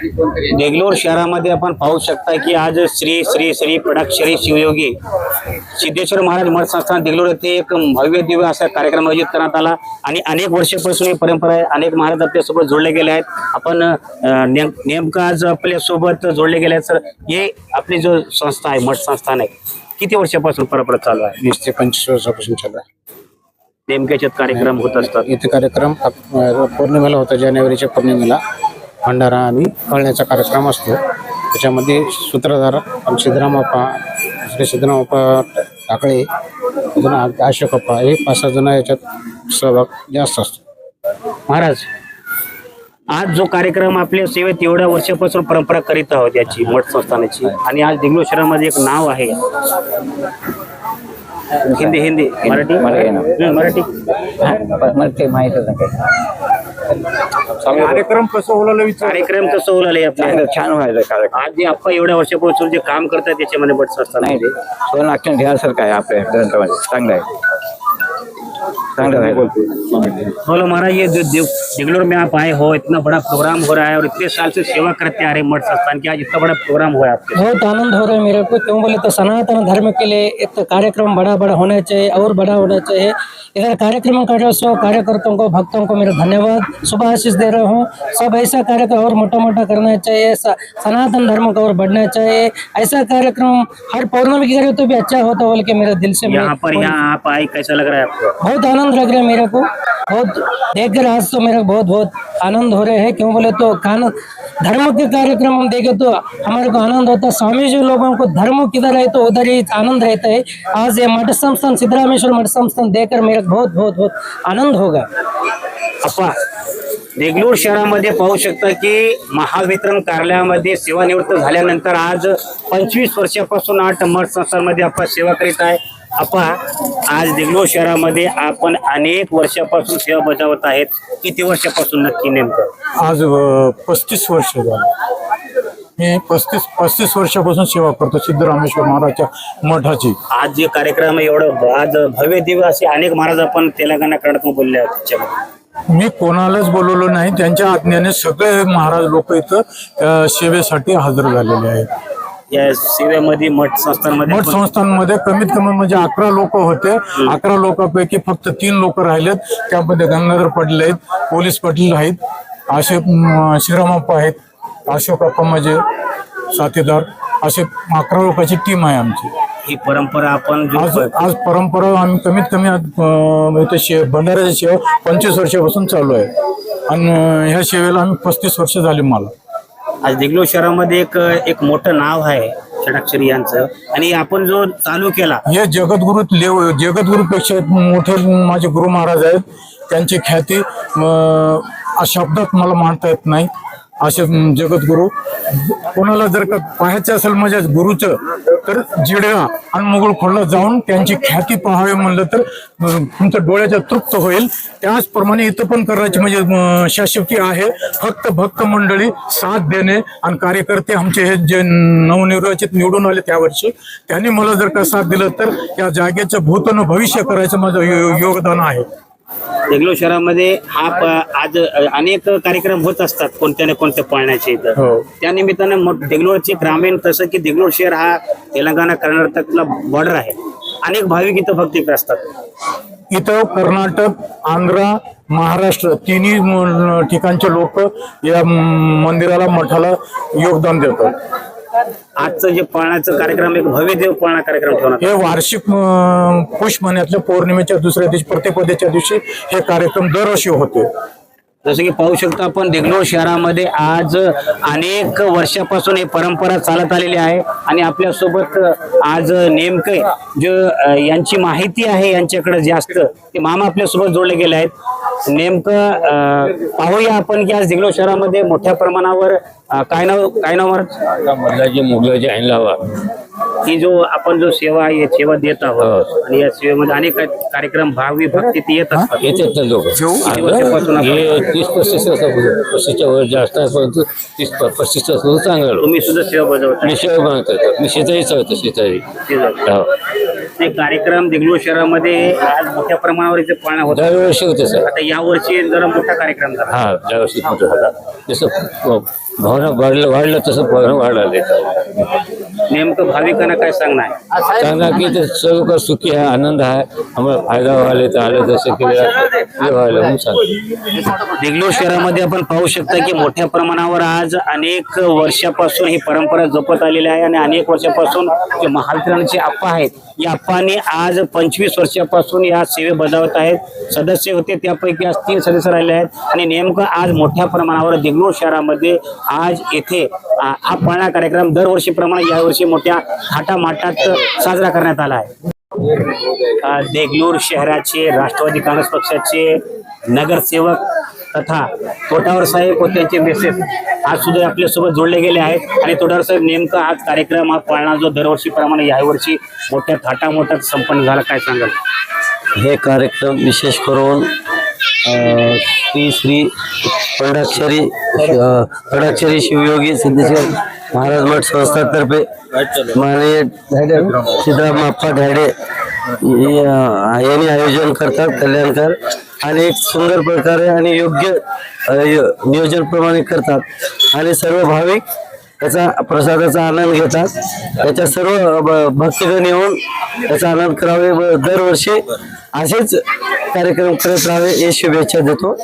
देगलूर शहरामध्ये आपण पाहू शकता की आज श्री श्री श्री पडाक्षरी शिवयोगी सिद्धेश्वर महाराज मठ संस्थान देगलूर येथे एक भव्य दिव्य असा कार्यक्रम आयोजित करण्यात आला आणि अनेक वर्षापासून ही परंपरा आहे. अनेक महाराज आपल्यासोबत जोडले गेले आहेत. आपण नेमकं आज आपल्यासोबत जोडले गेले आहेत. सर, हे आपली जो संस्था आहे मठ संस्थान आहे, किती वर्षापासून परंपरा चालू आहे? 20 ते 25 वर्षापासून चालू आहे. नेमक्याच्यात कार्यक्रम होत असतात. इथे कार्यक्रम पौर्णिमेला होता, जानेवारीच्या पौर्णिमेला भंडारा आणि कळण्याचा कार्यक्रम असतो. त्याच्यामध्ये सूत्रधार सिद्धरामप्पा, श्री सिद्धरामप्पा टाकळे, अशोकप्पा हे 5-6 जण याच्यात सहभाग जास्त असतो. महाराज, आज जो कार्यक्रम आपल्या सेवेत एवढ्या वर्षापासून परंपरा करीत आहोत याची मठ संस्थानाची, आणि आज देगलूर शहरामध्ये एक नाव आहे. हिंदी मराठी मराठी कार्यक्रम कसं होईल? कार्यक्रम कसं होईल आपल्याला? छान व्हायचं कार्यक्रम. आज जे आपण एवढ्या वर्षापासून जे काम करतात त्याच्यामध्ये मठ संस्थान नाही रे, सोन आख्यान घ्यासारखं आहे आपल्या ग्रंथामध्ये. चांगलं आहे, चांगलं आहे. बोलो महाराज, ये जो देगलूर में आप आए हो, इतना बड़ा प्रोग्राम हो रहा है और इतने साल से सेवा करते आ रहे मठ संस्थान की, आज इतना बड़ा प्रोग्राम हुआ है आपके? बहुत आनंद हो रहा है मेरे को। क्यों बोले तो सनातन धर्म के लिए एक तो कार्यक्रम बड़ा होना चाहिए और बड़ा होना चाहिए। इधर कार्यक्रम कर रहे सो कार्यकर्ताओं को, भक्तों को मेरा धन्यवाद, शुभ आशीष दे रहा हूँ। सब ऐसा कार्यक्रम और मोटा करना चाहिए, सनातन धर्म का और बढ़ना चाहिए। ऐसा कार्यक्रम हर पौर्णमी की करे तो भी अच्छा होता बोल के मेरे दिल से। यहाँ आप आए, कैसा लग रहा है आपको? बहुत आनंद लग रहा है मेरे को, बहुत देखकर आज तो मेरा बहुत आनंद हो रहे हैं। क्यों बोले तो धर्म के कार्यक्रम हम देखे तो हमारे को आनंद होता है। स्वामी जी लोगों को धर्म किधर है तो उधर ही आनंद रहता है। आज ये मठ संस्थान, सिद्धरामेश्वर मठ संस्थान देखकर मेरा बहुत आनंद होगा। अप्पा, देगलूर शहरामध्ये पाहू शकता की महावितरण कार्यालयामध्ये सेवानिवृत्त झाल्यानंतर आज 25 वर्षापासून 8 मठ संस्थांमध्ये आपण सेवा करीत आहे. अप्पा, आज देगलूर शहरामध्ये आपण अनेक वर्षापासून सेवा बजावत आहेत. किती वर्षापासून नक्की नेमकं? आज 35 वर्ष झाली. मी 35 वर्षापासून सेवा करतो सिद्धरामेश्वर महाराजच्या मठाची. आज जे कार्यक्रम आहे, एवढं आज भव्य दिव्य असे अनेक महाराज आपण तेलंगणा कर्नाटक बोलले आहेत त्याच्यामध्ये. मी कोणालाच बोलवलं नाही, त्यांच्या आज्ञेने सगळे महाराज लोक इथं सेवेसाठी हजर झालेले आहेत. या सेवेमध्ये मठ संस्थांमध्ये कमीत कमी म्हणजे 11 लोक होते. 11 लोकांपैकी फक्त 3 लोक राहिलेत. त्यामध्ये गंगाधर पाटील आहेत, पोलीस पाटील आहेत, असे श्रीरामप्पा आहेत, अशोकप्पा म्हणजे साथीदार, असे 11 लोकांची टीम आहे आमची. ही परंपरा आपण आज परंपरा आम्ही कमीत कमी भंडाऱ्याची सेवा 25 वर्षापासून चालू आहे आणि ह्या सेवेला आम्ही 35 वर्ष झाली मला. आज देगलूर शहरामध्ये एक मोठं नाव आहे षडाक्षरी यांचं, आणि आपण जो चालू केला हे जगद्गुरूपेक्षा मोठे माझे गुरु महाराज आहेत. त्यांची ख्याती शब्दात मला मांडता येत नाही. असे जगद्गुरु कोणाला जर का पाहायचं असेल माझ्या गुरुचं तर जिडगा आणि मुघल खोडला जाऊन त्यांची ख्याती पाहावी म्हणलं तर तुमच्या डोळ्याच्या तृप्त होईल. त्याचप्रमाणे इथं पण करायची म्हणजे शाश्वती आहे. फक्त भक्त मंडळी साथ देणे आणि कार्यकर्ते आमचे हे जे नवनिर्वाचित निवडून आले त्यावर्षी, त्यांनी मला जर का साथ दिलं तर या जागेचं भूतन भविष्य करायचं माझं योगदान आहे. देगलूर शहरामध्ये आज अनेक कार्यक्रम होत असतात कोणत्या ना कोणत्या पाळण्याचे इथं. त्या निमित्तानं देगलूरचे ग्रामीण, तसं की देगलूर शहर हा तेलंगणा कर्नाटकला बॉर्डर आहे. अनेक भाविक इथं भक्ती असतात. इथं कर्नाटक, आंध्र, महाराष्ट्र तिन्ही ठिकाणचे लोक या मंदिराला, मठाला योगदान देतात. आजचं जे पाळण्याचं कार्यक्रम, एक भव्य देव पाळणा कार्यक्रम ठेवणार. हे वार्षिक पुष महिन्यातल्या पौर्णिमेच्या दुसऱ्या दिवशी, प्रतिपदेच्या दिवशी हे कार्यक्रम दरवर्षी होते. जसं की पाहू शकता आपण, देगलूर शहरामध्ये आज अनेक वर्षापासून ही परंपरा चालत आलेली आहे. आणि आपल्यासोबत आज नेमकं जो यांची माहिती आहे यांच्याकडे जास्त, ते मामा आपल्यासोबत जोडले गेले आहेत. नेमकं पाहूया आपण की आज देगलूर शहरामध्ये मोठ्या प्रमाणावर काय नाव मल्लाजी मुघलाजी ऐनलावा ही जो आपण जो सेवा आहे सेवा देत आहोत, आणि या सेवेमध्ये अनेक कार्यक्रम भावी भक्ती येत असतात. येतात लोक. 30-35 वर्षाच्या वर जास्त आहे, परंतु 30-35 वर्ष चांगलं. तुम्ही सुद्धा सेवा बजावता? मी सेवा बनवतो. मी शेताही चालतो. शेताही ते कार्यक्रम देगलूर शहरामध्ये आज मोठ्या प्रमाणावर इथे पाळणा होता. दरवर्षी होते सर. आता या वर्षी जरा मोठा कार्यक्रम झाला. हा, दरवर्षी मोठा झाला. जसं भावना वाढलं तसं भावना वाढायला येतात. नेमकं भाविकांना काय सांगणार आहे? सांगा की ते सर्व काही सुखी आहे, आनंद आहे, आम्हाला फायदा व्हायला तर आलं तसं केलं व्हायला म्हणून सांग. देगलूर शहरामध्ये आपण पाहू शकता की मोठ्या प्रमाणावर आज अनेक वर्षापासून ही परंपरा जपत आलेली आहे आणि अनेक वर्षापासून जे महावितरणचे आप्पा आहेत या आप्पांनी आज 25 वर्षापासून या सेवे बजावत आहेत. सदस्य होते त्यापैकी आज 3 सदस्य राहिले आहेत आणि नेमकं आज मोठ्या प्रमाणावर देगलूर शहरामध्ये आज येथे हा पाळणा कार्यक्रम दरवर्षीप्रमाणे यावर्षी मोठ्या थाटामाटात साजरा करण्यात आला आहे. देगलूर शहराचे राष्ट्रवादी काँग्रेस पक्षाचे नगरसेवक तथा तोटावर साहेब व त्यांचे मेसेज आज सुद्धा आपल्यासोबत जोडले गेले आहेत आणि तोटावर साहेब नेमका हा कार्यक्रम हा पाळणा जो दरवर्षीप्रमाणे यावर्षी मोठ्या थाटामाटात संपन्न झाला, काय सांगाल? हे कार्यक्रम विशेष करून श्री श्री पडाक्षरी शिवयोगी सिद्धेश्वर महाराज मठ संस्थातर्फे माननीय सिद्धरामप्पा धाडे यांनी आयोजन करतात कल्याणकर आणि एक सुंदर प्रकारे आणि योग्य नियोजन प्रमाणे करतात आणि सर्व भाविक त्याचा प्रसादाचा आनंद घेतात. त्याच्या सर्व भक्तगण येऊन त्याचा आनंद करावे व दरवर्षी असेच कार्यक्रम करत राहावे ही शुभेच्छा देतो.